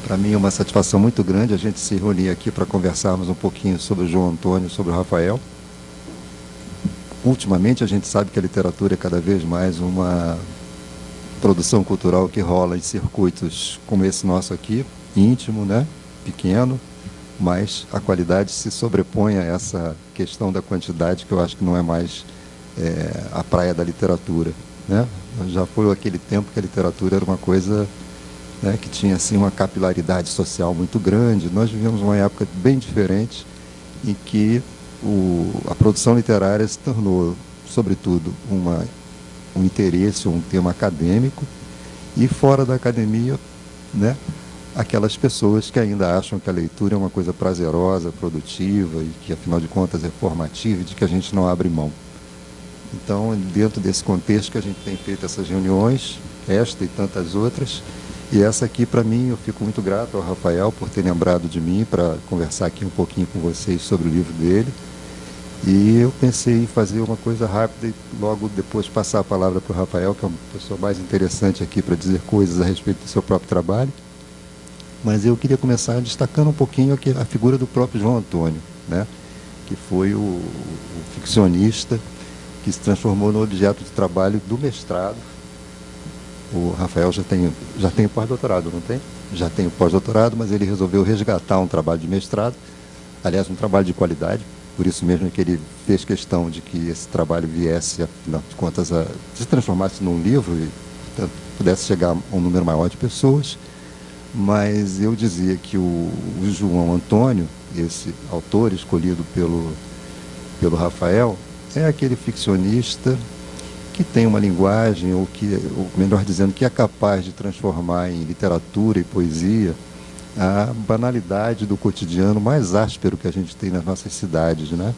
Para mim é uma satisfação muito grande a gente se reunir aqui para conversarmos um pouquinho sobre o João Antônio, sobre o Rafael. Ultimamente a gente sabe que a literatura é cada vez mais uma produção cultural que rola em circuitos como esse nosso aqui, íntimo, né? Pequeno, mas a qualidade se sobrepõe a essa questão da quantidade, que eu acho que não é mais a praia da literatura, né? Já foi aquele tempo que a literatura era uma coisa, né, que tinha assim uma capilaridade social muito grande. Nós vivemos uma época bem diferente em que a produção literária se tornou, sobretudo, um interesse, um tema acadêmico, e fora da academia, né, aquelas pessoas que ainda acham que a leitura é uma coisa prazerosa, produtiva e que, afinal de contas, é formativa e de que a gente não abre mão. Então, dentro desse contexto que a gente tem feito essas reuniões, esta e tantas outras, e essa aqui, para mim, eu fico muito grato ao Rafael por ter lembrado de mim para conversar aqui um pouquinho com vocês sobre o livro dele. E eu pensei em fazer uma coisa rápida e logo depois passar a palavra para o Rafael, que é uma pessoa mais interessante aqui para dizer coisas a respeito do seu próprio trabalho. Mas eu queria começar destacando um pouquinho aqui a figura do próprio João Antônio, né? Que foi o ficcionista que se transformou no objeto de trabalho do mestrado. O Rafael já tem pós-doutorado, não tem? Já tem o pós-doutorado, mas ele resolveu resgatar um trabalho de mestrado, aliás, um trabalho de qualidade, por isso mesmo que ele fez questão de que esse trabalho viesse, afinal de contas, se transformasse num livro e, portanto, pudesse chegar a um número maior de pessoas. Mas eu dizia que o João Antônio, esse autor escolhido pelo Rafael, é aquele ficcionista que tem uma linguagem, ou melhor dizendo, que é capaz de transformar em literatura e poesia a banalidade do cotidiano mais áspero que a gente tem nas nossas cidades, né?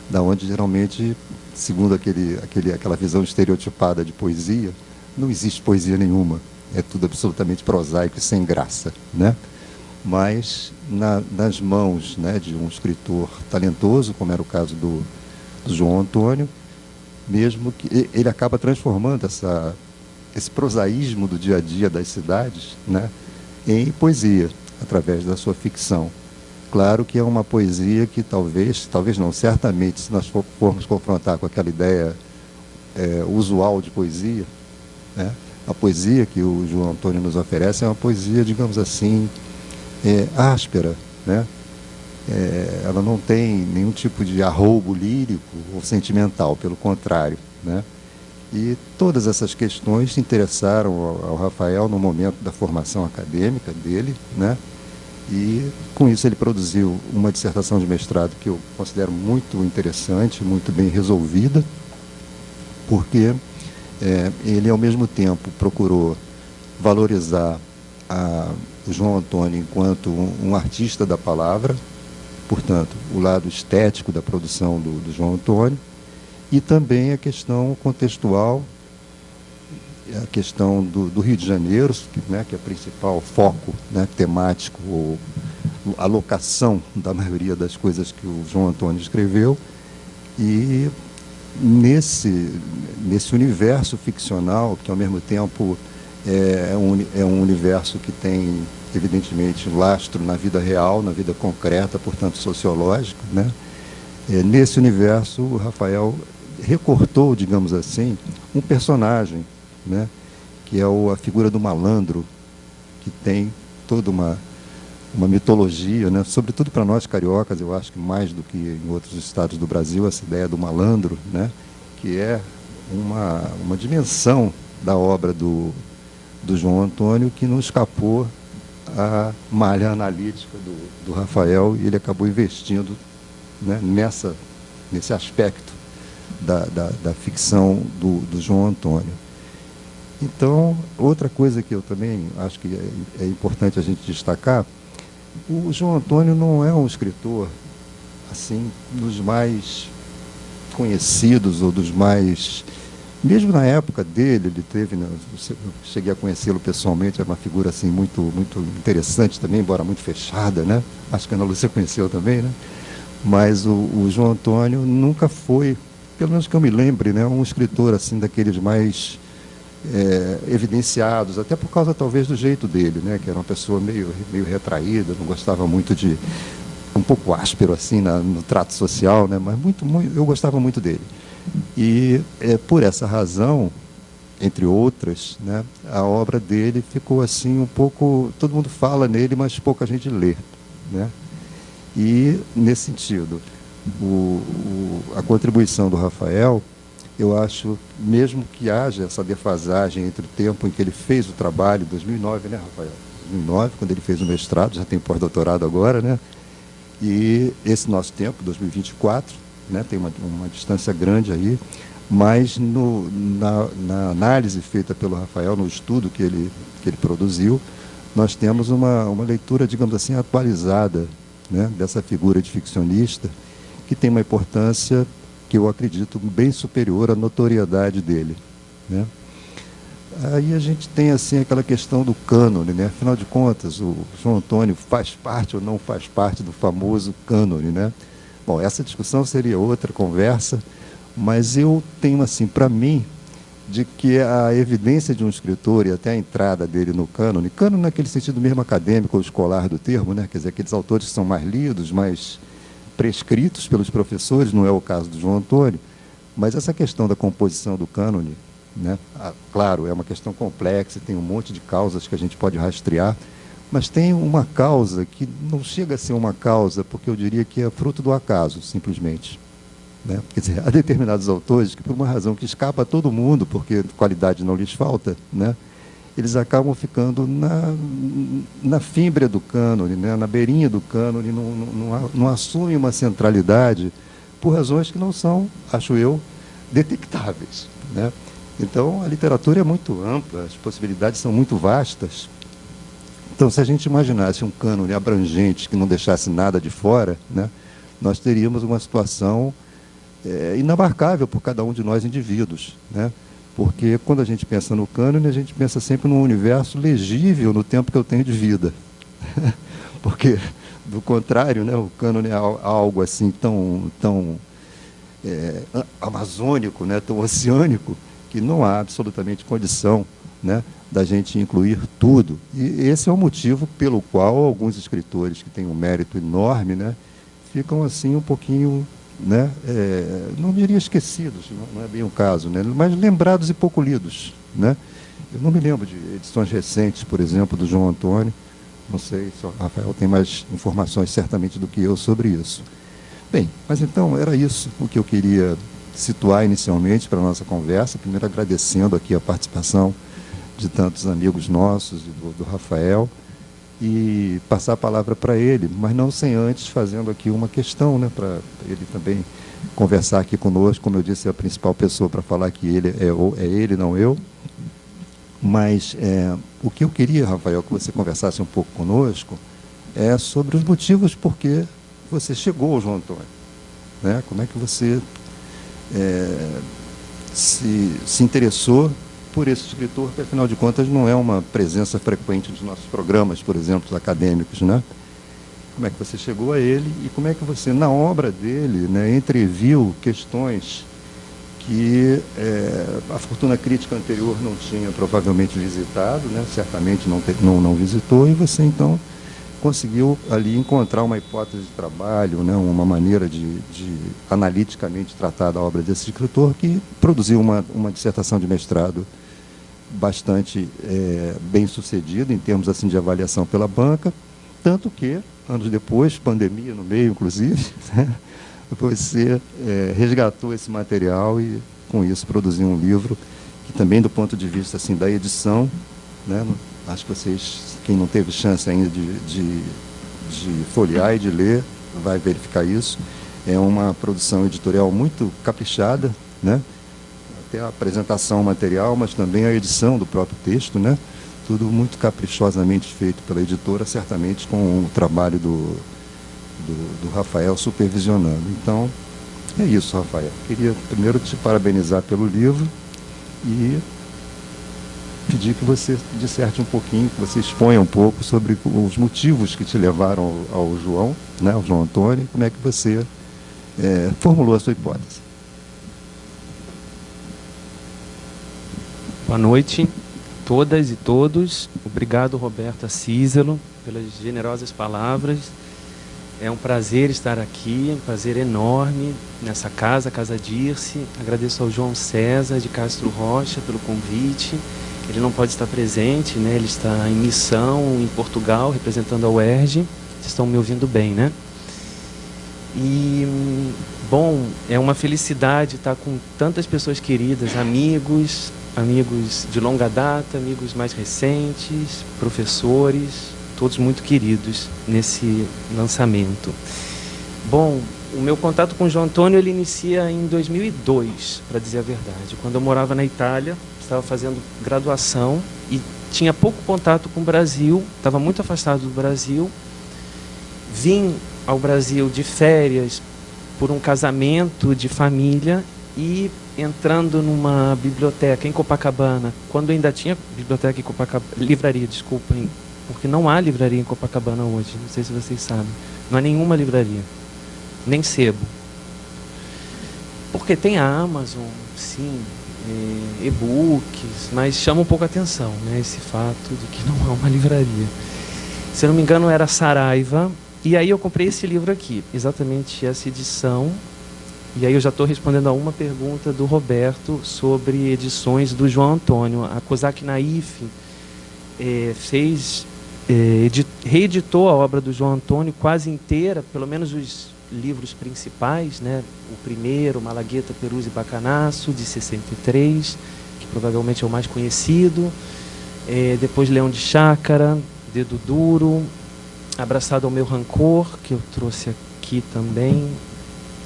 Da onde geralmente, segundo aquela visão estereotipada de poesia, não existe poesia nenhuma. É tudo absolutamente prosaico e sem graça, né? Mas nas mãos, né, de um escritor talentoso, como era o caso do João Antônio, mesmo que ele acaba transformando esse prosaísmo do dia a dia das cidades, né, em poesia, através da sua ficção. Claro que é uma poesia que talvez não, certamente, se nós formos confrontar com aquela ideia usual de poesia, né, a poesia que o João Antônio nos oferece é uma poesia, digamos assim, áspera, né? Ela não tem nenhum tipo de arroubo lírico ou sentimental, pelo contrário, né? E todas essas questões se interessaram ao Rafael no momento da formação acadêmica dele, né? E com isso ele produziu uma dissertação de mestrado que eu considero muito interessante, muito bem resolvida, porque ele ao mesmo tempo procurou valorizar o João Antônio enquanto um artista da palavra, portanto, o lado estético da produção do João Antônio, e também a questão contextual, a questão do Rio de Janeiro, né, que é o principal foco, né, temático, ou a locação da maioria das coisas que o João Antônio escreveu. E nesse universo ficcional, que ao mesmo tempo é um universo que tem, evidentemente, lastro na vida real, na vida concreta, portanto sociológica, né? Nesse universo, o Rafael recortou, digamos assim, um personagem, né? Que é a figura do malandro, que tem toda uma mitologia, né? Sobretudo para nós cariocas, eu acho que mais do que em outros estados do Brasil, essa ideia do malandro, né? Que é uma dimensão da obra do João Antônio que não escapou à malha analítica do Rafael, e ele acabou investindo, né, nesse aspecto da ficção do João Antônio. Então, outra coisa que eu também acho que é importante a gente destacar, o João Antônio não é um escritor, assim, dos mais conhecidos ou dos mais... Mesmo na época dele, ele teve, né, eu cheguei a conhecê-lo pessoalmente, é uma figura assim muito, muito interessante também, embora muito fechada, né? Acho que a Ana Lúcia conheceu também, né? Mas o João Antônio nunca foi, pelo menos que eu me lembre, né, um escritor assim daqueles mais evidenciados, até por causa talvez do jeito dele, né, que era uma pessoa meio retraída, não gostava muito de, um pouco áspero assim no trato social, né, mas eu gostava muito dele. E por essa razão, entre outras, né, a obra dele ficou assim um pouco, todo mundo fala nele, mas pouca gente lê, né? E nesse sentido, a contribuição do Rafael, eu acho, mesmo que haja essa defasagem entre o tempo em que ele fez o trabalho, 2009, né, Rafael? 2009, quando ele fez o mestrado, já tem pós-doutorado agora, né? E esse nosso tempo, 2024, né, tem uma distância grande aí, mas na análise feita pelo Rafael, no estudo que ele produziu, nós temos uma leitura, digamos assim, atualizada, né, dessa figura de ficcionista, que tem uma importância que eu acredito bem superior à notoriedade dele, né? Aí a gente tem assim aquela questão do cânone, né? Afinal de contas, o João Antônio faz parte ou não faz parte do famoso cânone, né? Bom, essa discussão seria outra conversa, mas eu tenho assim para mim de que a evidência de um escritor e até a entrada dele no cânone naquele sentido mesmo acadêmico ou escolar do termo, né? Quer dizer, aqueles autores que são mais lidos, mais prescritos pelos professores, não é o caso do João Antônio, mas essa questão da composição do cânone, né? Claro, é uma questão complexa, tem um monte de causas que a gente pode rastrear, mas tem uma causa que não chega a ser uma causa, porque eu diria que é fruto do acaso, simplesmente, né? Quer dizer, há determinados autores que, por uma razão que escapa a todo mundo, porque qualidade não lhes falta, né, eles acabam ficando na fímbria do cânone, né, na beirinha do cânone, não assumem uma centralidade por razões que não são, acho eu, detectáveis, né? Então, a literatura é muito ampla, as possibilidades são muito vastas. Então, se a gente imaginasse um cânone abrangente que não deixasse nada de fora, né, nós teríamos uma situação inabarcável por cada um de nós indivíduos, né? Porque quando a gente pensa no cânone, a gente pensa sempre num universo legível no tempo que eu tenho de vida. Porque, do contrário, né, o cânone é algo assim tão amazônico, né, tão oceânico, que não há absolutamente condição, né, da gente incluir tudo. E esse é o motivo pelo qual alguns escritores que têm um mérito enorme, né, ficam assim um pouquinho, né, não diria esquecidos, não é bem o caso, né, mas lembrados e pouco lidos, né? Eu não me lembro de edições recentes, por exemplo, do João Antônio. Não sei se o Rafael tem mais informações certamente do que eu sobre isso. Bem, mas então era isso o que eu queria situar inicialmente para a nossa conversa, primeiro agradecendo aqui a participação de tantos amigos nossos, do Rafael, e passar a palavra para ele, mas não sem antes fazendo aqui uma questão, né, para ele também conversar aqui conosco. Como eu disse, é a principal pessoa para falar que ele é ele, não eu. Mas o que eu queria, Rafael, que você conversasse um pouco conosco, é sobre os motivos por que você chegou ao João Antônio, né? Como é que você se interessou por esse escritor, que afinal de contas não é uma presença frequente dos nossos programas, por exemplo, acadêmicos, né? Como é que você chegou a ele e como é que você, na obra dele, né, entreviu questões que a fortuna crítica anterior não tinha provavelmente visitado, né? Certamente não visitou, e você então conseguiu ali encontrar uma hipótese de trabalho, né? Uma maneira de analiticamente tratar da obra desse escritor, que produziu uma dissertação de mestrado bastante bem sucedida em termos assim de avaliação pela banca, tanto que, anos depois, pandemia no meio inclusive, né? Você resgatou esse material e, com isso, produziu um livro que também, do ponto de vista assim, da edição, né, acho que vocês, quem não teve chance ainda de folhear e de ler, vai verificar isso. É uma produção editorial muito caprichada, né? Até a apresentação material, mas também a edição do próprio texto, né? Tudo muito caprichosamente feito pela editora, certamente com o trabalho do Rafael supervisionando. Então, é isso, Rafael. Queria primeiro te parabenizar pelo livro e pedir que você disserte um pouquinho, que você exponha um pouco sobre os motivos que te levaram ao João, né, ao João Antônio, como é que você formulou a sua hipótese. Boa noite, todas e todos. Obrigado, Roberto Císelo, pelas generosas palavras. É um prazer estar aqui, um prazer enorme nessa casa, Casa Dirce. Agradeço ao João César de Castro Rocha pelo convite. Ele não pode estar presente, né? Ele está em missão em Portugal, representando a UERJ. Vocês estão me ouvindo bem, né? E, bom, é uma felicidade estar com tantas pessoas queridas, amigos de longa data, amigos mais recentes, professores, todos muito queridos nesse lançamento. Bom, o meu contato com o João Antônio ele inicia em 2002, para dizer a verdade. Quando eu morava na Itália, estava fazendo graduação e tinha pouco contato com o Brasil, estava muito afastado do Brasil. Vim ao Brasil de férias por um casamento de família e entrando numa biblioteca em Copacabana, quando ainda tinha biblioteca em Copacabana, livraria, desculpem, porque não há livraria em Copacabana hoje, não sei se vocês sabem, não há nenhuma livraria, nem sebo, porque tem a Amazon, sim, e-books, mas chama um pouco a atenção, né, esse fato de que não há uma livraria. Se eu não me engano era Saraiva, e aí eu comprei esse livro aqui, exatamente essa edição. E aí eu já estou respondendo a uma pergunta do Roberto sobre edições do João Antônio. A Cosac Naif reeditou a obra do João Antônio quase inteira, pelo menos os livros principais, né? O primeiro, Malagueta, Perus e Bacanaço, de 63, que provavelmente é o mais conhecido. Depois Leão de Chácara, Dedo Duro, Abraçado ao Meu Rancor, que eu trouxe aqui também.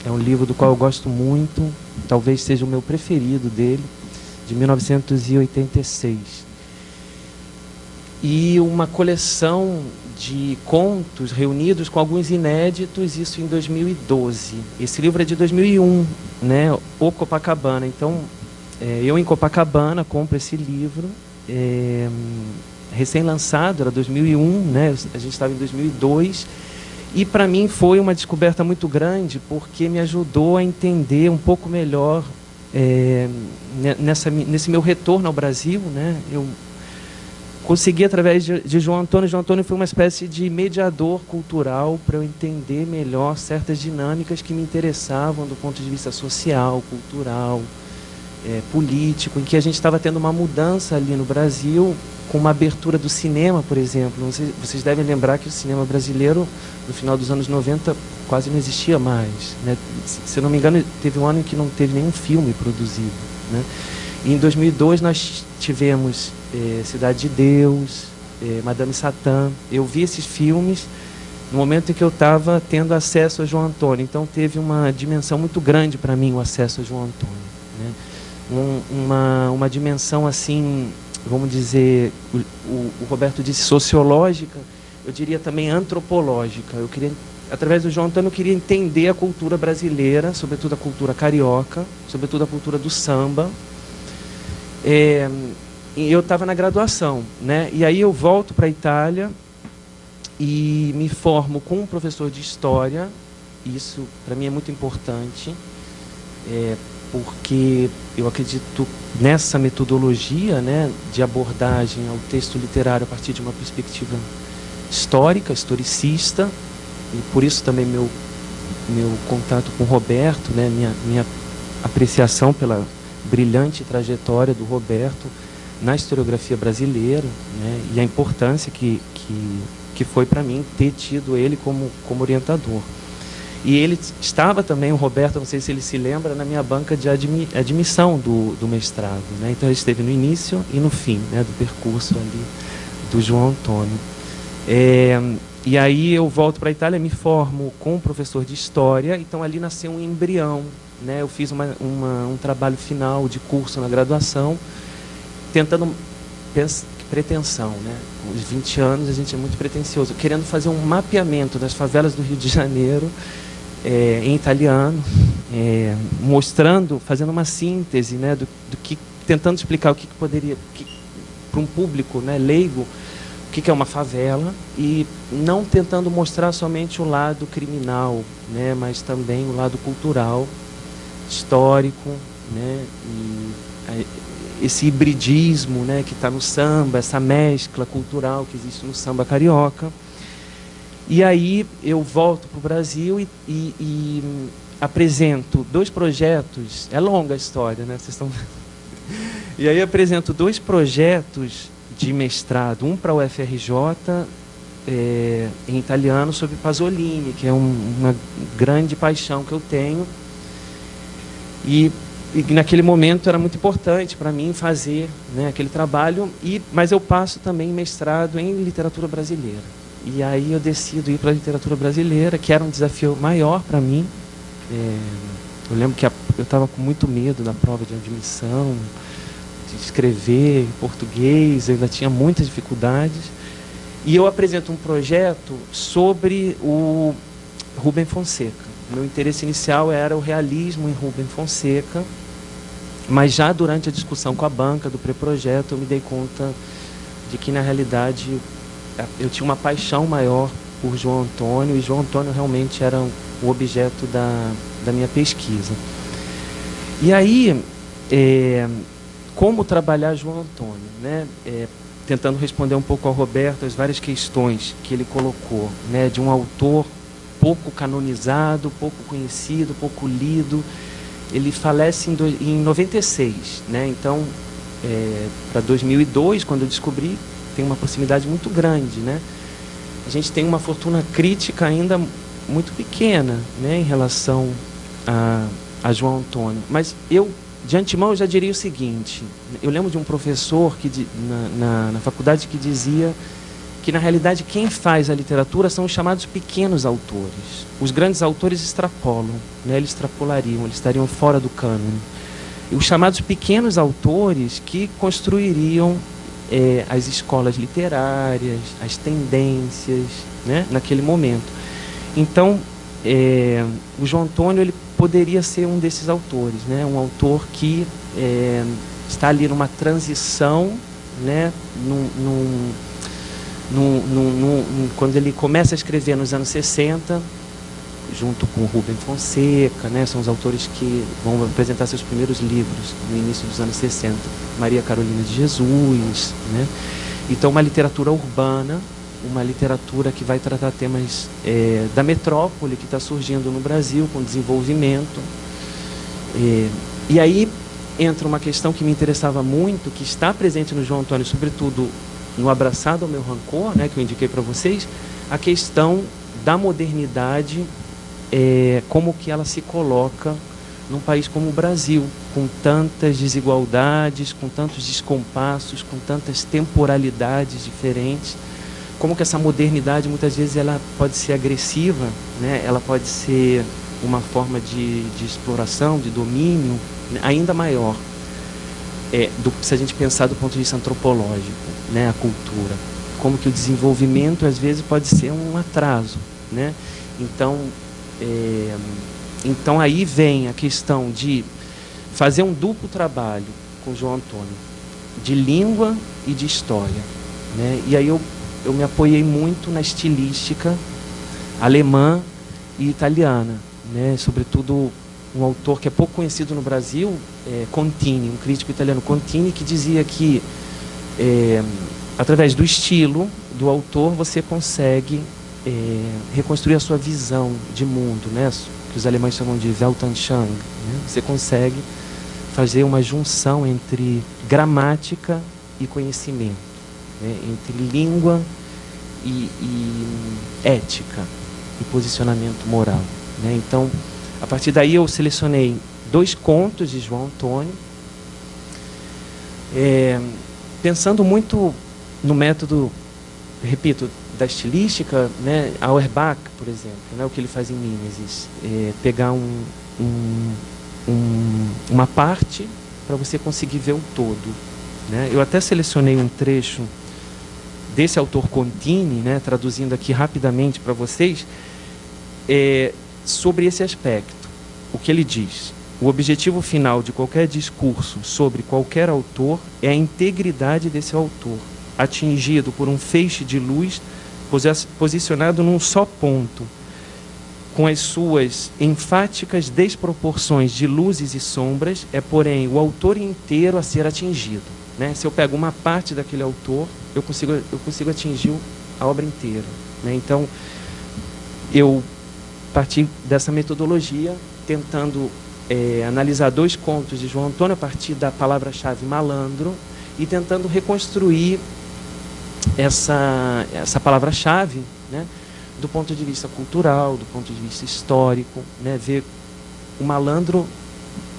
É um livro do qual eu gosto muito, talvez seja o meu preferido dele, de 1986. E uma coleção de contos reunidos com alguns inéditos, isso em 2012. Esse livro é de 2001, né? O Copacabana. Então, eu em Copacabana compro esse livro, recém-lançado, era 2001, né? A gente estava em 2002. E para mim foi uma descoberta muito grande, porque me ajudou a entender um pouco melhor nesse meu retorno ao Brasil, né? Eu consegui através de João Antônio. João Antônio foi uma espécie de mediador cultural para eu entender melhor certas dinâmicas que me interessavam do ponto de vista social, cultural, político, em que a gente estava tendo uma mudança ali no Brasil, com uma abertura do cinema, por exemplo. Vocês devem lembrar que o cinema brasileiro, no final dos anos 90, quase não existia mais, né? Se eu não me engano, teve um ano em que não teve nenhum filme produzido, né? E em 2002 nós tivemos Cidade de Deus, Madame Satã. Eu vi esses filmes no momento em que eu estava tendo acesso a João Antônio. Então teve uma dimensão muito grande para mim o acesso a João Antônio, né? Uma dimensão assim, vamos dizer, o Roberto disse sociológica, eu diria também antropológica. Eu queria, através do João Antônio, eu queria entender a cultura brasileira, sobretudo a cultura carioca, sobretudo a cultura do samba. E eu estava na graduação, né? E aí eu volto para a Itália e me formo com um professor de história. Isso para mim é muito importante, porque eu acredito nessa metodologia, né, de abordagem ao texto literário a partir de uma perspectiva histórica, historicista, e por isso também meu contato com o Roberto, né, minha apreciação pela brilhante trajetória do Roberto na historiografia brasileira, né, e a importância que foi para mim ter tido ele como orientador. E ele estava também, o Roberto, não sei se ele se lembra, na minha banca de admissão do mestrado, né? Então ele esteve no início e no fim, né, do percurso ali do João Antônio. E aí eu volto para a Itália, me formo com um professor de história, então ali nasceu um embrião, né? Eu fiz um trabalho final de curso na graduação, tentando pretensão, né? Com os 20 anos a gente é muito pretensioso, querendo fazer um mapeamento das favelas do Rio de Janeiro, em italiano, mostrando, fazendo uma síntese, né, do que, tentando explicar o que poderia, para um público, né, leigo, o que é uma favela, e não tentando mostrar somente o lado criminal, né, mas também o lado cultural, histórico, né, esse hibridismo, né, que está no samba, essa mescla cultural que existe no samba carioca. E aí eu volto para o Brasil e apresento 2 projetos. É longa a história, né? Vocês estão... E aí apresento 2 projetos de mestrado, um para o UFRJ, em italiano, sobre Pasolini, que é uma grande paixão que eu tenho. E naquele momento era muito importante para mim fazer, né, aquele trabalho, mas eu passo também mestrado em literatura brasileira. E aí eu decido ir para a literatura brasileira, que era um desafio maior para mim. Eu lembro que eu estava com muito medo da prova de admissão, de escrever em português, eu ainda tinha muitas dificuldades. E eu apresento um projeto sobre o Rubem Fonseca. Meu interesse inicial era o realismo em Rubem Fonseca, mas já durante a discussão com a banca do pré-projeto eu me dei conta de que, na realidade, eu tinha uma paixão maior por João Antônio, e João Antônio realmente era o objeto da minha pesquisa. E aí, como trabalhar João Antônio, né? Tentando responder um pouco ao Roberto as várias questões que ele colocou, né, de um autor pouco canonizado, pouco conhecido, pouco lido. Ele falece em 96, né? Então, para 2002, quando eu descobri, tem uma proximidade muito grande, né? A gente tem uma fortuna crítica ainda muito pequena, né, em relação a João Antônio. Mas eu, de antemão, eu já diria o seguinte: eu lembro de um professor na faculdade que dizia que, na realidade, quem faz a literatura são os chamados pequenos autores. Os grandes autores extrapolam, né? Eles extrapolariam, eles estariam fora do cânone. E os chamados pequenos autores que construiriam as escolas literárias, as tendências, né, naquele momento. Então, o João Antônio, ele poderia ser um desses autores, né? Um autor que está ali numa transição, né? Quando ele começa a escrever nos anos 60, junto com Rubem Fonseca, né? São os autores que vão apresentar seus primeiros livros no início dos anos 60. Maria Carolina de Jesus, né? Então, uma literatura urbana, uma literatura que vai tratar temas da metrópole que está surgindo no Brasil, com desenvolvimento. E aí entra uma questão que me interessava muito, que está presente no João Antônio, sobretudo no Abraçado ao Meu Rancor, né, que eu indiquei para vocês, a questão da modernidade, como que ela se coloca num país como o Brasil, com tantas desigualdades, com tantos descompassos, com tantas temporalidades diferentes. Como que essa modernidade, muitas vezes, ela pode ser agressiva, né? Ela pode ser uma forma de exploração, de domínio, né, ainda maior, se a gente pensar do ponto de vista antropológico, né, a cultura. Como que o desenvolvimento, às vezes, pode ser um atraso, né? Então aí vem a questão de fazer um duplo trabalho com o João Antônio, de língua e de história, né? E aí eu me apoiei muito na estilística alemã e italiana, né? Sobretudo um autor que é pouco conhecido no Brasil, Contini, um crítico italiano, Contini, que dizia que através do estilo do autor você consegue reconstruir a sua visão de mundo, né? Que os alemães chamam de Weltanschauung, né? Você consegue fazer uma junção entre gramática e conhecimento, né? Entre língua e ética e posicionamento moral, né? Então, a partir daí eu selecionei 2 contos de João Antônio, pensando muito no método, repito, da estilística, né? Auerbach, por exemplo, né? O que ele faz em Mimesis, pegar uma parte para você conseguir ver o todo, né? Eu até selecionei um trecho desse autor Contini, né? Traduzindo aqui rapidamente para vocês, sobre esse aspecto. O que ele diz: o objetivo final de qualquer discurso sobre qualquer autor é a integridade desse autor, atingido por um feixe de luz posicionado num só ponto, com as suas enfáticas desproporções de luzes e sombras, é, porém, o autor inteiro a ser atingido, né? Se eu pego uma parte daquele autor, eu consigo atingir a obra inteira, né? Então, eu parti dessa metodologia, tentando analisar 2 contos de João Antônio a partir da palavra-chave malandro e tentando reconstruir essa palavra-chave, né, do ponto de vista cultural, do ponto de vista histórico, né, ver o malandro,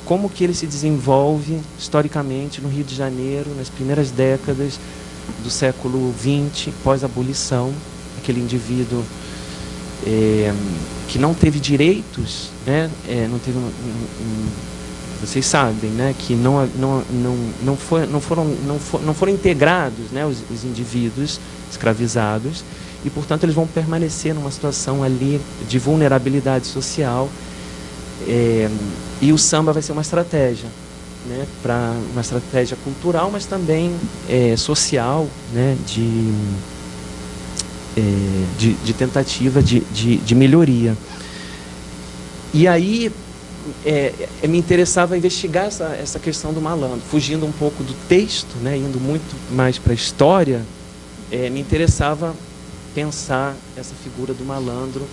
como que ele se desenvolve historicamente no Rio de Janeiro, nas primeiras décadas do século XX, pós-abolição, aquele indivíduo que não teve direitos, né, não teve vocês sabem, né, que não foram integrados, né, os indivíduos escravizados, e portanto eles vão permanecer numa situação ali de vulnerabilidade social, e o samba vai ser uma estratégia, né, para uma estratégia cultural, mas também social, né, de tentativa de melhoria. E aí me interessava investigar essa questão do malandro, fugindo um pouco do texto, né, indo muito mais para a história. Me interessava pensar essa figura do malandro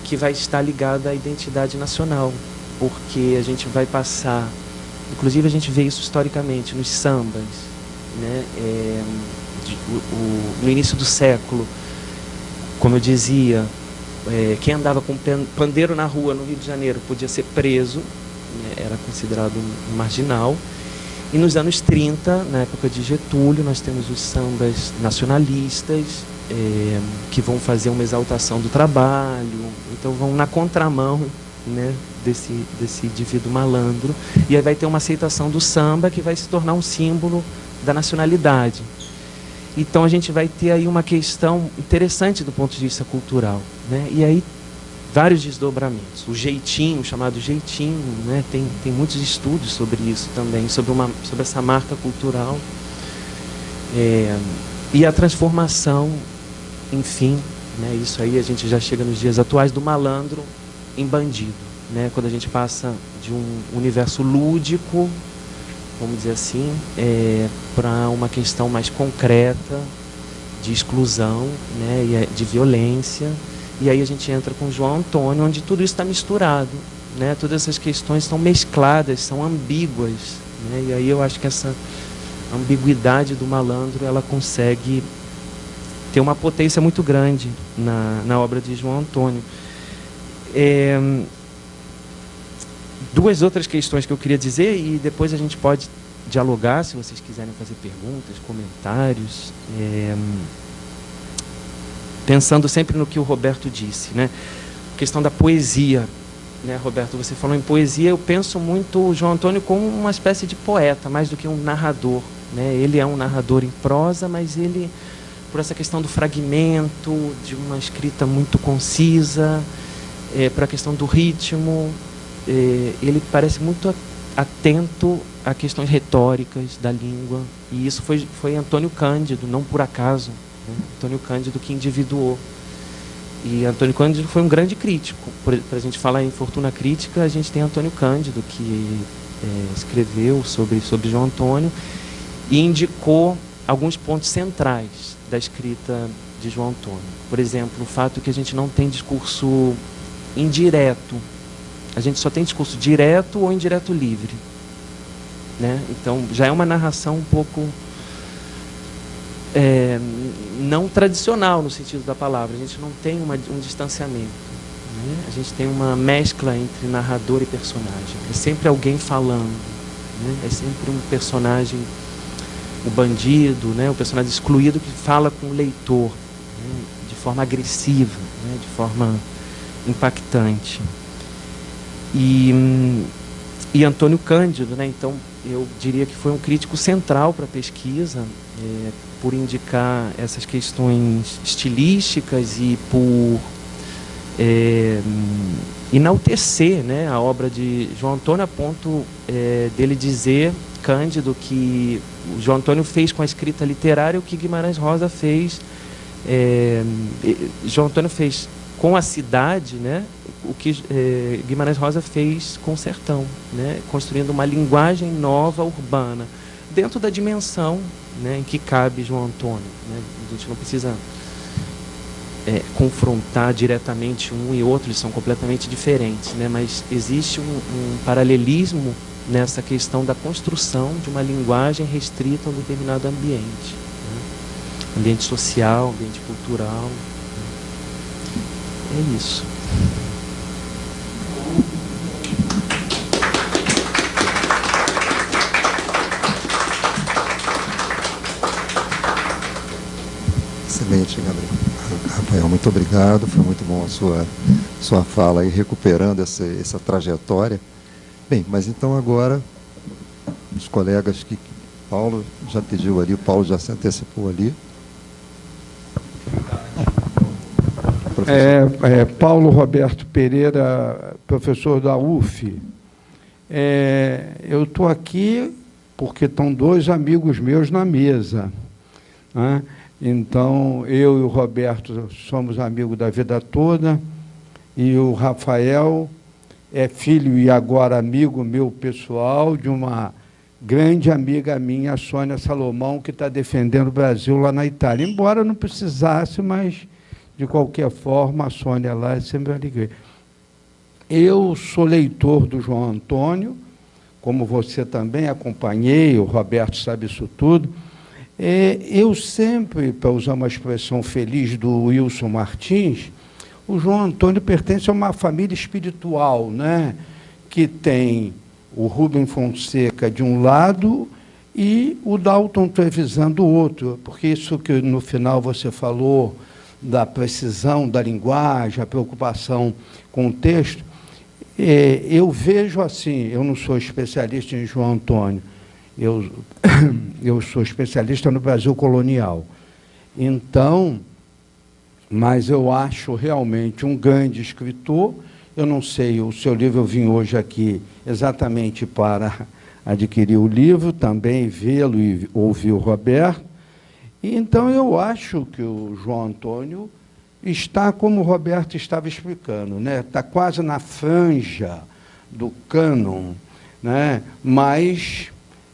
que vai estar ligada à identidade nacional, porque a gente vai passar, inclusive a gente vê isso historicamente nos sambas, né, no início do século, como eu dizia, quem andava com pandeiro na rua no Rio de Janeiro podia ser preso, né, era considerado um marginal. E nos anos 30, na época de Getúlio, nós temos os sambas nacionalistas, que vão fazer uma exaltação do trabalho, então vão na contramão, né, desse indivíduo malandro, e aí vai ter uma aceitação do samba que vai se tornar um símbolo da nacionalidade. Então a gente vai ter aí uma questão interessante do ponto de vista cultural, né? E aí vários desdobramentos. O jeitinho, o chamado jeitinho, né? Tem muitos estudos sobre isso também, sobre essa marca cultural. E a transformação, enfim, né? Isso aí a gente já chega nos dias atuais, do malandro em bandido, né? Quando a gente passa de um universo lúdico, vamos dizer assim, para uma questão mais concreta de exclusão, né, e de violência. E aí a gente entra com João Antônio, onde tudo isso está misturado, né? Todas essas questões estão mescladas, são ambíguas, né? E aí eu acho que essa ambiguidade do malandro, ela consegue ter uma potência muito grande na obra de João Antônio. 2 outras questões que eu queria dizer, e depois a gente pode dialogar, se vocês quiserem fazer perguntas, comentários, pensando sempre no que o Roberto disse, né? A questão da poesia, né, Roberto? Você falou em poesia, eu penso muito o João Antônio como uma espécie de poeta, mais do que um narrador, né? Ele é um narrador em prosa, mas ele, por essa questão do fragmento, de uma escrita muito concisa, para a questão do ritmo, ele parece muito atento a questões retóricas da língua, e isso foi Antônio Cândido, não por acaso, né? Antônio Cândido que individuou. E Antônio Cândido foi um grande crítico. Para a gente falar em fortuna crítica, a gente tem Antônio Cândido, que escreveu sobre João Antônio e indicou alguns pontos centrais da escrita de João Antônio. Por exemplo, o fato que a gente não tem discurso indireto. A gente só tem discurso direto ou indireto livre, né? Então, já é uma narração um pouco não tradicional no sentido da palavra. A gente não tem um distanciamento, né? A gente tem uma mescla entre narrador e personagem. É sempre alguém falando, né? É sempre um personagem, o bandido, né? O personagem excluído que fala com o leitor, né? De forma agressiva, né? De forma impactante. E Antônio Cândido, né? Então, eu diria que foi um crítico central para a pesquisa, por indicar essas questões estilísticas e por enaltecer, né, a obra de João Antônio, a ponto dele dizer, Cândido, que o João Antônio fez com a escrita literária o que Guimarães Rosa fez. João Antônio fez com a cidade, né, o que Guimarães Rosa fez com o sertão, né, construindo uma linguagem nova urbana, dentro da dimensão, né, em que cabe João Antônio. Né? A gente não precisa confrontar diretamente um e outro, eles são completamente diferentes, né? Mas existe um paralelismo nessa questão da construção de uma linguagem restrita a um determinado ambiente, né? Ambiente social, ambiente cultural. Né? É isso. Excelente, Gabriel. Rafael, muito obrigado. Foi muito bom a sua fala aí, recuperando essa trajetória. Bem, mas então agora, os colegas que Paulo já pediu ali, o Paulo já se antecipou ali. Paulo Roberto Pereira, professor da UF. Eu estou aqui porque estão dois amigos meus na mesa, né? Então, eu e o Roberto somos amigos da vida toda, e o Rafael é filho e agora amigo meu pessoal de uma grande amiga minha, a Sônia Salomão, que está defendendo o Brasil lá na Itália. Embora não precisasse, mas, de qualquer forma, a Sônia lá é sempre alegria. Eu sou leitor do João Antônio, como você também, acompanhei, o Roberto sabe isso tudo. Eu sempre, para usar uma expressão feliz do Wilson Martins, o João Antônio pertence a uma família espiritual, né? Que tem o Rubem Fonseca de um lado e o Dalton Trevisan do outro, porque isso que no final você falou da precisão da linguagem, a preocupação com o texto, eu vejo assim, eu não sou especialista em João Antônio, eu sou especialista no Brasil colonial. Então, mas eu acho realmente um grande escritor. Eu não sei, o seu livro, eu vim hoje aqui exatamente para adquirir o livro, também vê-lo e ouvir o Roberto. E, então, eu acho que o João Antônio está, como o Roberto estava explicando, né? Está quase na franja do cânon, né? Mas,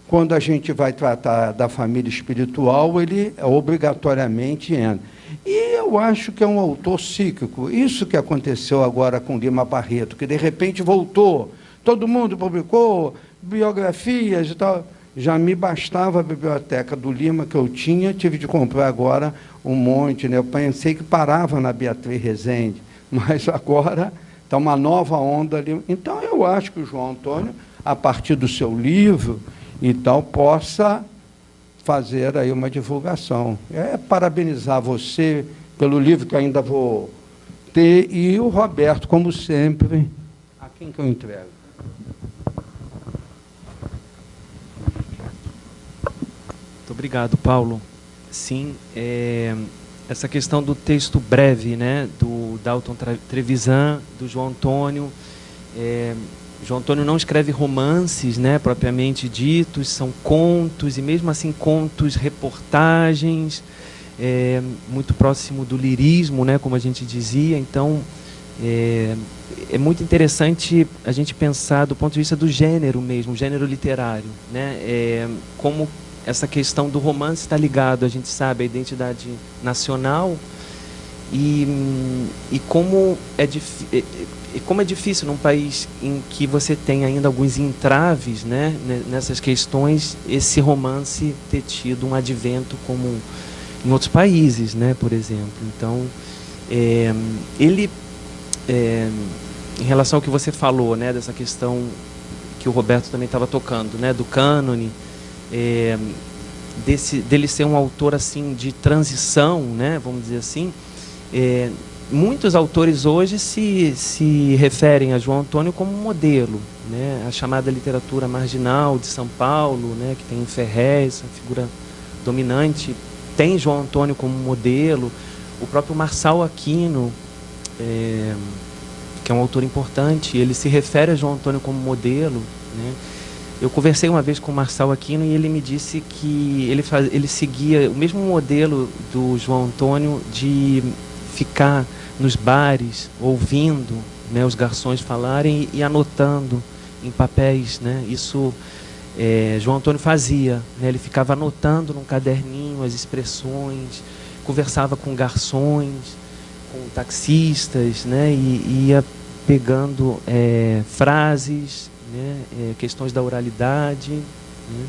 quando a gente vai tratar da família espiritual, ele obrigatoriamente entra. E eu acho que é um autor cíclico. Isso que aconteceu agora com Lima Barreto, que de repente voltou, todo mundo publicou biografias e tal. Já me bastava a biblioteca do Lima que eu tinha, tive de comprar agora um monte, né? Eu pensei que parava na Beatriz Rezende, mas agora está uma nova onda ali. Então, eu acho que o João Antônio, a partir do seu livro e tal, possa fazer aí uma divulgação. Parabenizar você pelo livro que ainda vou ter, e o Roberto, como sempre, a quem que eu entrego? Muito obrigado, Paulo. Sim, essa questão do texto breve, né, do Dalton Trevisan, do João Antônio. João Antônio não escreve romances, né, propriamente ditos, são contos, e mesmo assim contos, reportagens, muito próximo do lirismo, né, como a gente dizia. Então, é muito interessante a gente pensar do ponto de vista do gênero mesmo, gênero literário, né, como essa questão do romance está ligado, a gente sabe, à identidade nacional, e como é difícil num país em que você tem ainda alguns entraves, né, nessas questões, esse romance ter tido um advento como em outros países, né, por exemplo. Então, ele, em relação ao que você falou, né, dessa questão que o Roberto também estava tocando, né, do cânone, dele ser um autor assim de transição, né, vamos dizer assim, muitos autores hoje se referem a João Antônio como modelo, né, a chamada literatura marginal de São Paulo, né, que tem o Ferrez, a figura dominante, tem João Antônio como modelo. O próprio Marçal Aquino, que é um autor importante, ele se refere a João Antônio como modelo, né. Eu conversei uma vez com o Marçal Aquino e ele me disse que ele seguia o mesmo modelo do João Antônio de ficar nos bares, ouvindo, né, os garçons falarem e anotando em papéis, né? Isso João Antônio fazia, né? Ele ficava anotando num caderninho as expressões, conversava com garçons, com taxistas, né? E ia pegando frases, né? Questões da oralidade, né?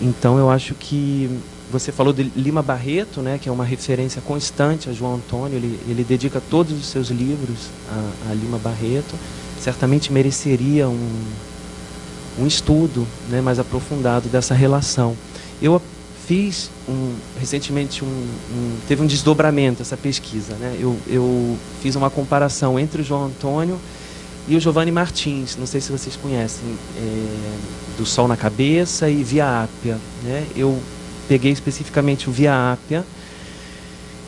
Então eu acho que você falou de Lima Barreto, né, que é uma referência constante a João Antônio. Ele dedica todos os seus livros a Lima Barreto. Certamente mereceria um estudo, né, mais aprofundado dessa relação. Eu fiz recentemente teve um desdobramento essa pesquisa, né? Eu fiz uma comparação entre o João Antônio e o Giovanni Martins, não sei se vocês conhecem, do Sol na Cabeça e Via Ápia, né? Eu peguei especificamente o Via Ápia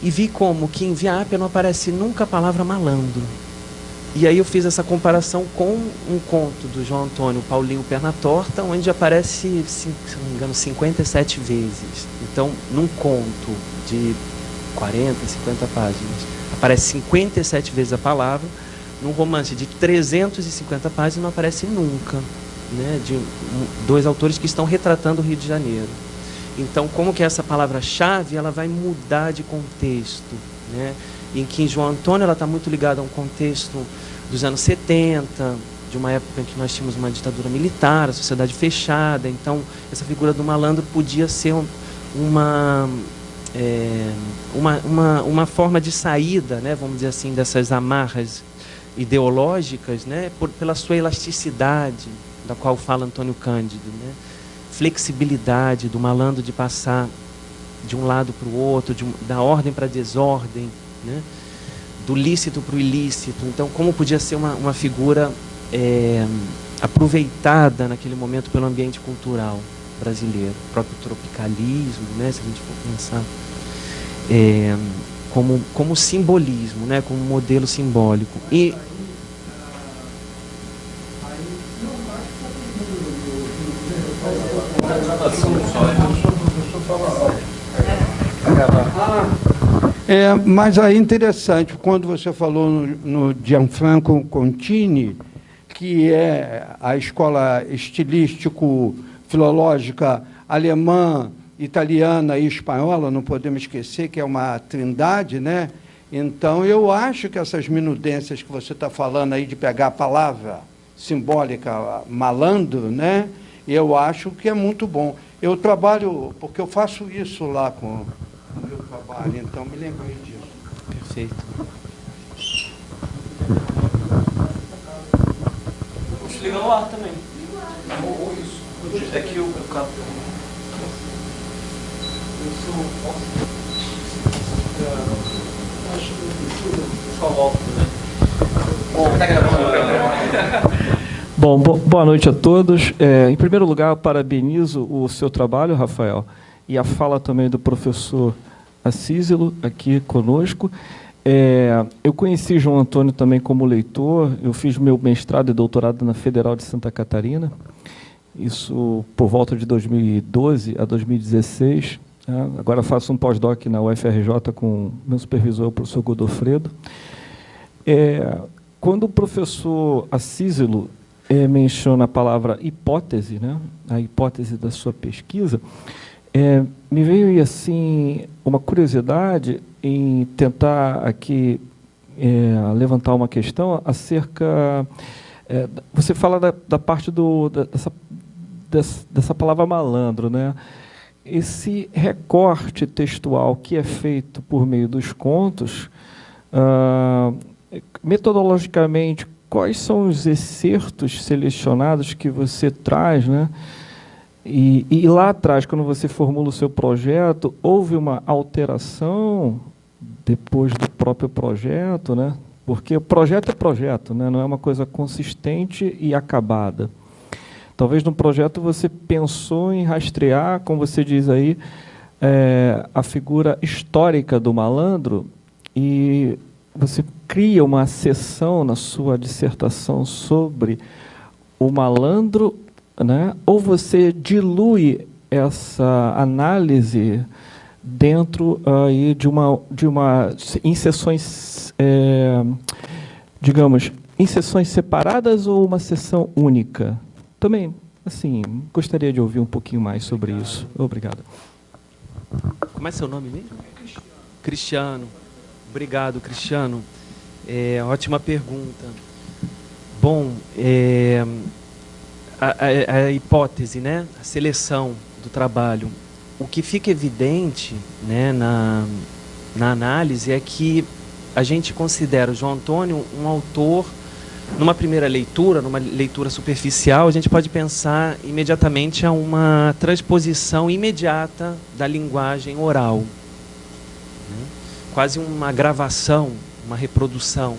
e vi como que em Via Ápia não aparece nunca a palavra malandro. E aí eu fiz essa comparação com um conto do João Antônio, Paulinho Perna Torta, onde aparece, se não me engano, 57 vezes. Então, num conto de 40, 50 páginas, aparece 57 vezes a palavra. Num romance de 350 páginas não aparece nunca, né? De dois autores que estão retratando o Rio de Janeiro. Então, como que essa palavra-chave ela vai mudar de contexto, né? Em que em João Antônio ela está muito ligada a um contexto dos anos 70, de uma época em que nós tínhamos uma ditadura militar, a sociedade fechada. Então, essa figura do malandro podia ser uma forma de saída, né? Vamos dizer assim, dessas amarras ideológicas, né? Pela sua elasticidade, da qual fala Antônio Cândido, né? Flexibilidade do malandro de passar de um lado para o outro, da ordem para a desordem, né? Do lícito para o ilícito. Então, como podia ser uma figura aproveitada naquele momento pelo ambiente cultural brasileiro, o próprio tropicalismo, né? Se a gente for pensar como simbolismo, né? Como modelo simbólico. E mas aí interessante, quando você falou no Gianfranco Contini, que é a escola estilístico-filológica alemã, italiana e espanhola, não podemos esquecer que é uma trindade, né? Então, eu acho que essas minudências que você está falando aí de pegar a palavra simbólica malandro, né? Eu acho que é muito bom. Eu trabalho, porque eu faço isso lá com o meu trabalho, então me lembrei disso. Perfeito. Deixa eu ligar o ar também. Ou isso. É que o cabo. Só volta, né? Bom, tá gravando. Bom, boa noite a todos. Em primeiro lugar, parabenizo o seu trabalho, Rafael, e a fala também do professor Acísilo aqui conosco. Eu conheci João Antônio também como leitor. Eu fiz meu mestrado e doutorado na Federal de Santa Catarina, isso por volta de 2012 a 2016. Agora faço um pós-doc na UFRJ com meu supervisor, o professor Godofredo. Quando o professor Acísilo menciona a palavra hipótese, né, a hipótese da sua pesquisa, me veio assim uma curiosidade em tentar aqui levantar uma questão acerca. Você fala da parte dessa palavra malandro, né? Esse recorte textual que é feito por meio dos contos, metodologicamente, quais são os excertos selecionados que você traz, né? E lá atrás, quando você formula o seu projeto, houve uma alteração depois do próprio projeto, né? Porque o projeto é projeto, né? Não é uma coisa consistente e acabada. Talvez no projeto você pensou em rastrear, como você diz aí, a figura histórica do malandro, e você cria uma seção na sua dissertação sobre o malandro, né? Ou você dilui essa análise dentro aí de uma em sessões, digamos, em sessões separadas ou uma sessão única? Também, assim, gostaria de ouvir um pouquinho mais sobre isso. Obrigado. Como é seu nome mesmo? Cristiano. Obrigado, Cristiano. Ótima pergunta. Bom, a hipótese, né? A seleção do trabalho. O que fica evidente, né, na análise é que a gente considera o João Antônio um autor, numa primeira leitura, numa leitura superficial, a gente pode pensar imediatamente a uma transposição imediata da linguagem oral, né? Quase uma gravação, uma reprodução.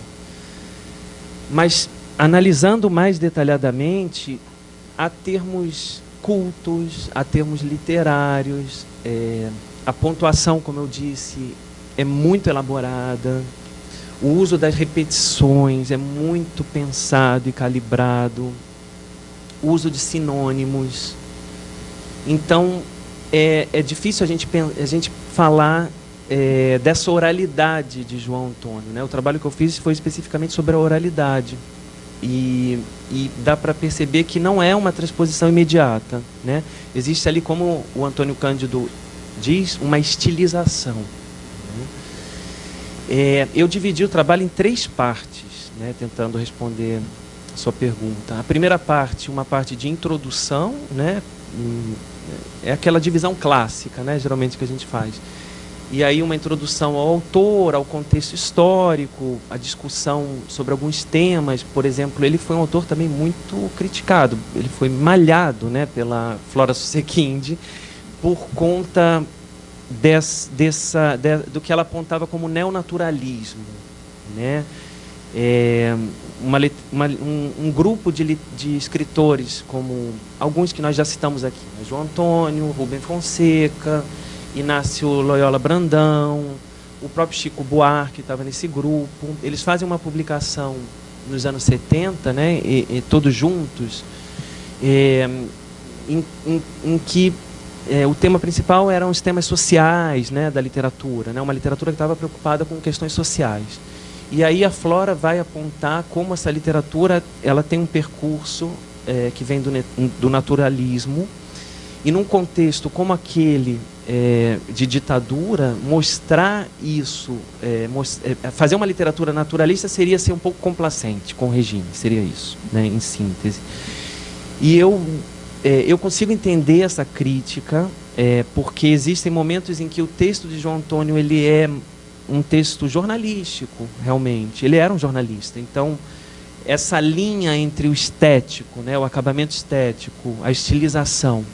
Mas, analisando mais detalhadamente, há termos cultos, há termos literários, a pontuação, como eu disse, é muito elaborada, o uso das repetições é muito pensado e calibrado, o uso de sinônimos. Então, é difícil a gente falar dessa oralidade de João Antônio, né? O trabalho que eu fiz foi especificamente sobre a oralidade. E dá para perceber que não é uma transposição imediata, né? Existe ali, como o Antônio Cândido diz, uma estilização. Eu dividi o trabalho em 3 partes, né, tentando responder a sua pergunta. A primeira parte, uma parte de introdução, né, é aquela divisão clássica, né, geralmente que a gente faz. E aí uma introdução ao autor, ao contexto histórico, a discussão sobre alguns temas. Por exemplo, ele foi um autor também muito criticado. Ele foi malhado, né, pela Flora Susequinde por conta do que ela apontava como neonaturalismo, né? Um grupo de escritores, como alguns que nós já citamos aqui, né? João Antônio, Rubem Fonseca, Inácio Loyola Brandão, o próprio Chico Buarque estava nesse grupo. Eles fazem uma publicação nos anos 70, né, todos juntos, em que o tema principal eram os temas sociais, né, da literatura, né, uma literatura que estava preocupada com questões sociais. E aí a Flora vai apontar como essa literatura ela tem um percurso que vem do naturalismo, e num contexto como aquele de ditadura, mostrar isso, fazer uma literatura naturalista seria ser um pouco complacente com o regime, seria isso, né, em síntese. E eu consigo entender essa crítica, porque existem momentos em que o texto de João Antônio ele é um texto jornalístico, realmente. Ele era um jornalista. Então, essa linha entre o estético, né, o acabamento estético, a estilização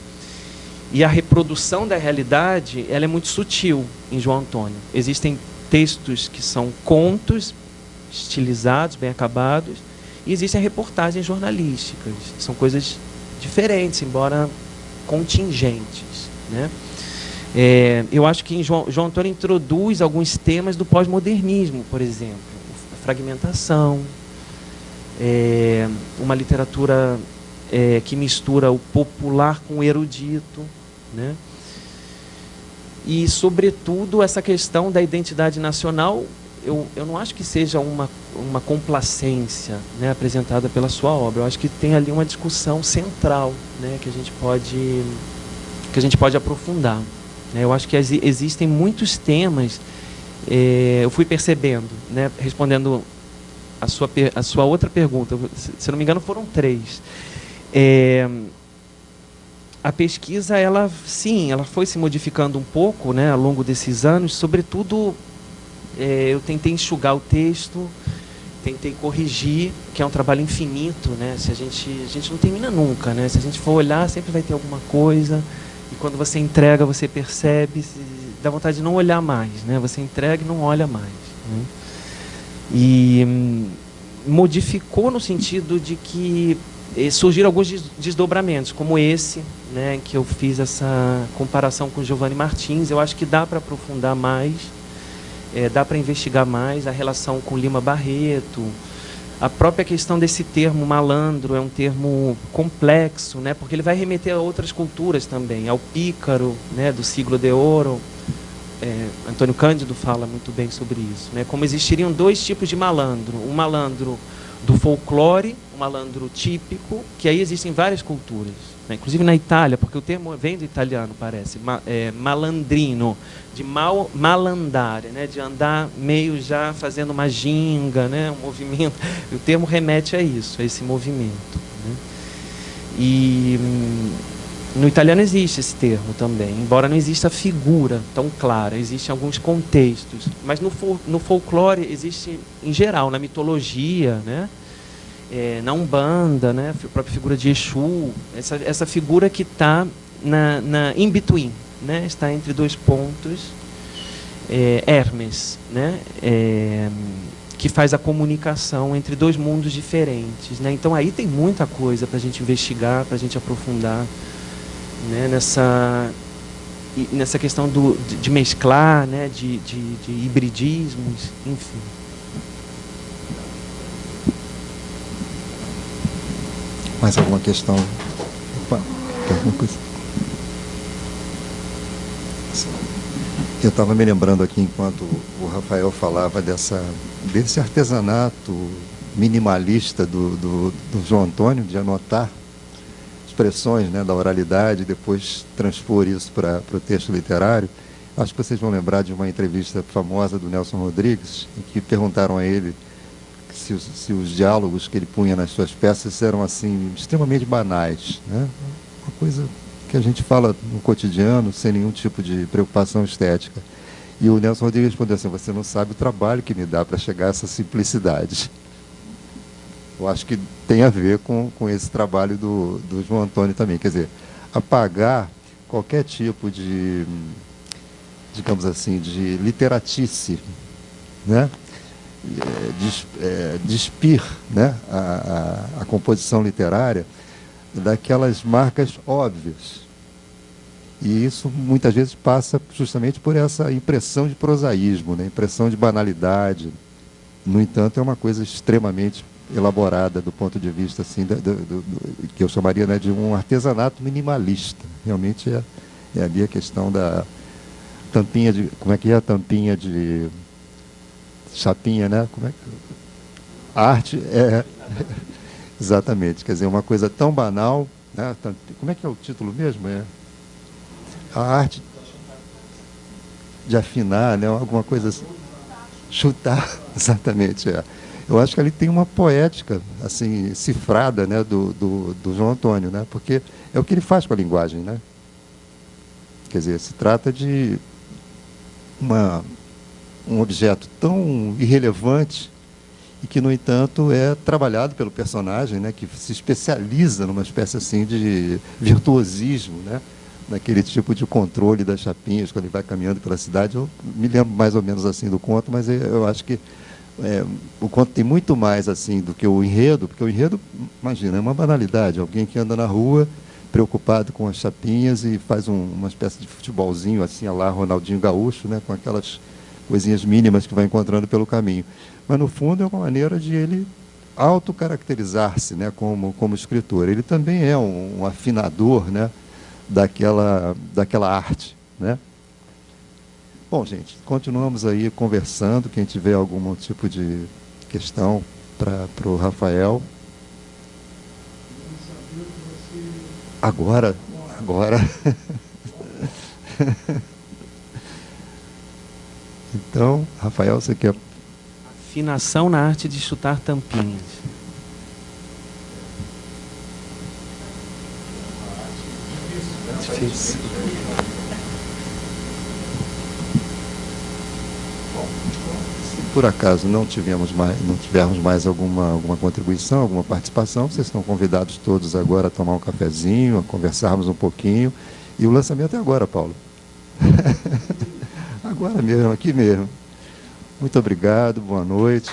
e a reprodução da realidade, ela é muito sutil em João Antônio. Existem textos que são contos estilizados, bem acabados, e existem reportagens jornalísticas. São coisas diferentes, embora contingentes, né? Eu acho que João Antônio introduz alguns temas do pós-modernismo, por exemplo, a fragmentação, uma literatura que mistura o popular com o erudito, né? E, sobretudo, essa questão da identidade nacional, eu não acho que seja uma complacência, né, apresentada pela sua obra. Eu acho que tem ali uma discussão central, né, que a gente pode aprofundar. Eu acho que existem muitos temas, eu fui percebendo, né, respondendo a sua outra pergunta, se não me engano foram 3. A pesquisa, ela foi se modificando um pouco, né, ao longo desses anos, sobretudo eu tentei enxugar o texto, tentei corrigir, que é um trabalho infinito, né? A gente não termina nunca, né? Se a gente for olhar, sempre vai ter alguma coisa, e quando você entrega, você percebe, dá vontade de não olhar mais, né? Você entrega e não olha mais, né? E modificou no sentido de que surgiram alguns desdobramentos, como esse, né, em que eu fiz essa comparação com Giovanni Martins. Eu acho que dá para aprofundar mais, dá para investigar mais a relação com Lima Barreto. A própria questão desse termo malandro é um termo complexo, né, porque ele vai remeter a outras culturas também, ao pícaro, né, do siglo de ouro, Antônio Cândido fala muito bem sobre isso, né? Como existiriam dois tipos de malandro. Um malandro do folclore, um malandro típico, que aí existem várias culturas, né? Inclusive na Itália, porque o termo vem do italiano, parece, malandrino, de malandare, né? De andar meio já fazendo uma ginga, né? Um movimento. O termo remete a isso, a esse movimento, né? E no italiano existe esse termo também, embora não exista a figura tão clara, existem alguns contextos. Mas no folclore existe, em geral, na mitologia, né? Na Umbanda, né? A própria figura de Exu, essa figura que está na in-between, né? Está entre dois pontos, Hermes, né? Que faz a comunicação entre dois mundos diferentes, né? Então aí tem muita coisa para a gente investigar, para a gente aprofundar, né? Nessa questão de mesclar, né? de hibridismos, enfim. Mais alguma questão? Opa, quer alguma coisa? Eu estava me lembrando aqui, enquanto o Rafael falava desse artesanato minimalista do João Antônio, de anotar expressões, né, da oralidade, e depois transpor isso para o texto literário. Acho que vocês vão lembrar de uma entrevista famosa do Nelson Rodrigues, em que perguntaram a ele se os diálogos que ele punha nas suas peças eram assim extremamente banais, né? Uma coisa que a gente fala no cotidiano sem nenhum tipo de preocupação estética. E o Nelson Rodrigues respondeu assim: você não sabe o trabalho que me dá para chegar a essa simplicidade. Eu acho que tem a ver com esse trabalho do João Antônio também. Quer dizer, apagar qualquer tipo de, digamos assim, de literatice, né? Despir, né? a composição literária daquelas marcas óbvias. E isso muitas vezes passa justamente por essa impressão de prosaísmo, né? Impressão de banalidade. No entanto, é uma coisa extremamente elaborada do ponto de vista assim, que eu chamaria, né, de um artesanato minimalista. Realmente é ali a questão da tampinha de... Como é que é a tampinha de chapinha, né? Como é que... A arte é... Exatamente, quer dizer, uma coisa tão banal, né? Como é que é o título mesmo? A arte de afinar, né? Alguma coisa assim. Chutar, exatamente. Eu acho que ali tem uma poética assim cifrada, né, do João Antônio, né? Porque é o que ele faz com a linguagem, né? Quer dizer, se trata de um objeto tão irrelevante e que, no entanto, é trabalhado pelo personagem, né, que se especializa numa espécie assim de virtuosismo, né, naquele tipo de controle das chapinhas quando ele vai caminhando pela cidade. Eu me lembro mais ou menos assim do conto, mas eu acho que o conto tem muito mais assim do que o enredo, porque o enredo, imagina, é uma banalidade, alguém que anda na rua preocupado com as chapinhas e faz uma espécie de futebolzinho assim, a lá Ronaldinho Gaúcho, né, com aquelas coisinhas mínimas que vai encontrando pelo caminho. Mas, no fundo, é uma maneira de ele autocaracterizar-se, né, como escritor. Ele também é um afinador, né, daquela arte, né? Bom, gente, continuamos aí conversando. Quem tiver algum tipo de questão para o Rafael. Agora. Então, Rafael, você quer... Afinação na arte de chutar tampinhas. Difícil. Se por acaso não tivermos mais alguma contribuição, alguma participação, vocês estão convidados todos agora a tomar um cafezinho, a conversarmos um pouquinho. E o lançamento é agora, Paulo. Agora mesmo, aqui mesmo. Muito obrigado, boa noite.